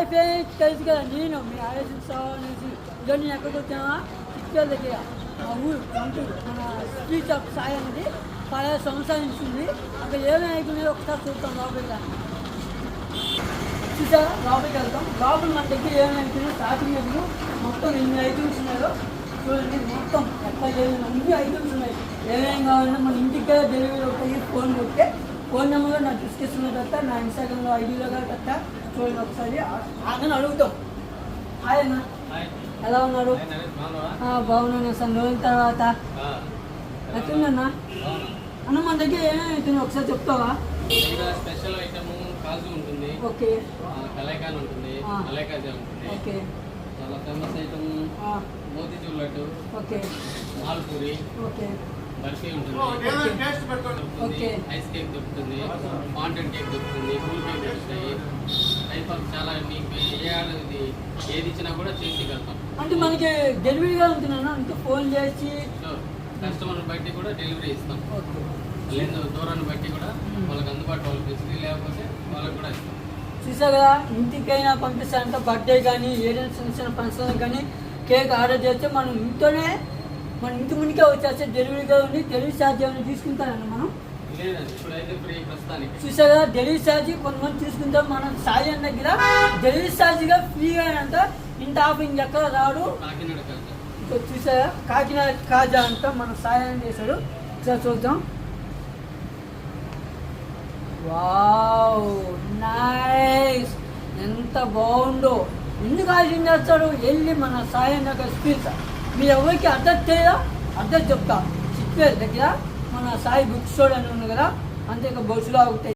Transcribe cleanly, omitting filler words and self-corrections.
Hi friends, తెలుసు కదా నేను మీ ఆలోచించావు అనేసి ఇదో నేను ఎక్కడికి వచ్చామా చిట్కేళ్ళ దగ్గర మా ఊరు పంటూరు మన స్ట్రీట్ ఆఫ్ సాయి అనేది 10 సంవత్సరాల నుంచి ఉంది. అక్కడ ఏమేమి అవుతున్నాయో ఒకసారి చూద్దాం. లోపలికి చూసారా, లోపలికి వెళ్తాం. లోపల మన దగ్గర ఏమేమి అవుతున్నాయో స్టార్టింగ్ ఎప్పుడు మొత్తం ఎన్ని ఐటమ్స్ ఉన్నాయో చూడండి. మొత్తం ఎక్కడ ఏమైనా అన్ని ఐటమ్స్ ఉన్నాయి. ఏమేమి కావాలన్నా మన ఇంటికి కదా డెలివరీ అవుతాయి. ఫోన్ కొట్టే ఫోన్ నెంబర్ నా డిస్క్రిప్షన్లో పెడతా, నా ఇన్స్టాగ్రామ్లో ఐడీలో కూడా పెడతా. చూడండి ఒకసారి ఆగని అడుగుతాం. హాయ్ అన్న, ఎలా ఉన్నారు? బాగున్నాను సార్. రోజుల తర్వాత ఎట్లుందన్నా? అన్న మన దగ్గర ఏమేమి అవుతుంది ఒకసారి చెప్తావా? స్పెషల్ ఐటమ్ కాజు ఉంటుంది, ఓకే, కలైకాన్ ఉంటుంది, కలైకాజా ఉంటుంది. ఓకే, చాలా famous item motichoor laddu, okay, malpuri, okay, barfi ఉంటుంది, ఓకే, ఐస్ కేక్ దొరుకుతుంది, ఫాంటైన్ కేక్ దొరుకుతుంది, కూల్ కేక్ దొరుకుతాయి. టైప్ ఆఫ్ చాలా మీకు ఏది ఇచ్చినా కూడా చేయించగలుగుతాం. అంటే మనకి డెలివరీగా ఉంటున్నాను అంటే ఫోన్ చేసి కస్టమర్ బట్టి కూడా డెలివరీ ఇస్తాం. లేదు దూరాన్ని బట్టి కూడా వాళ్ళకి అందుబాటు, వాళ్ళకి ఫెసిలిటీ లేకపోతే వాళ్ళకి కూడా ఇస్తాం. చూసా కదా, ఇంటికైనా పంపిస్తారంటే బర్త్డే కానీ ఏదైనా చిన్న చిన్న ఫంక్షన్ కానీ కేక్ ఆర్డర్ చేస్తే మనం ఇంట్లోనే మన ఇంటి ముందుకే వచ్చేస్తే డెలివరీగా ఉంది. డెలివరీ ఛార్జ్ ఏమైనా తీసుకుంటారన్న మనం? లేదండి, ఇప్పుడైతే ఫ్రీ ప్రస్తుతానికి. చూసా కదా, డెలివరీ ఛార్జ్ కొంతమంది తీసుకుంటాం. మనం సాయి అన్న దగ్గర డెలివరీ ఛార్జ్గా ఫ్రీగా అంట. ఇంత ఆఫింగ్ ఎక్కడ రాడు. కాకినాడ చూసా, కాకినాడ కాజా అంతా మన సాయి అని చేశాడు. ఒకసారి చూద్దాం. వావ్, నైస్, ఎంత బాగుందో. ఎందుకు ఆలోచన చేస్తాడు? వెళ్ళి మన సాయి అన్న స్పీచ్ మీరు ఎవరికి అడ్రస్ చేయదా? అడ్రస్ చెప్తా. చిట్పేట దగ్గర మన సాయి బుక్ స్టోర్ అని ఉంది కదా, అంతే. ఇక బస్సులో అవుతాయి.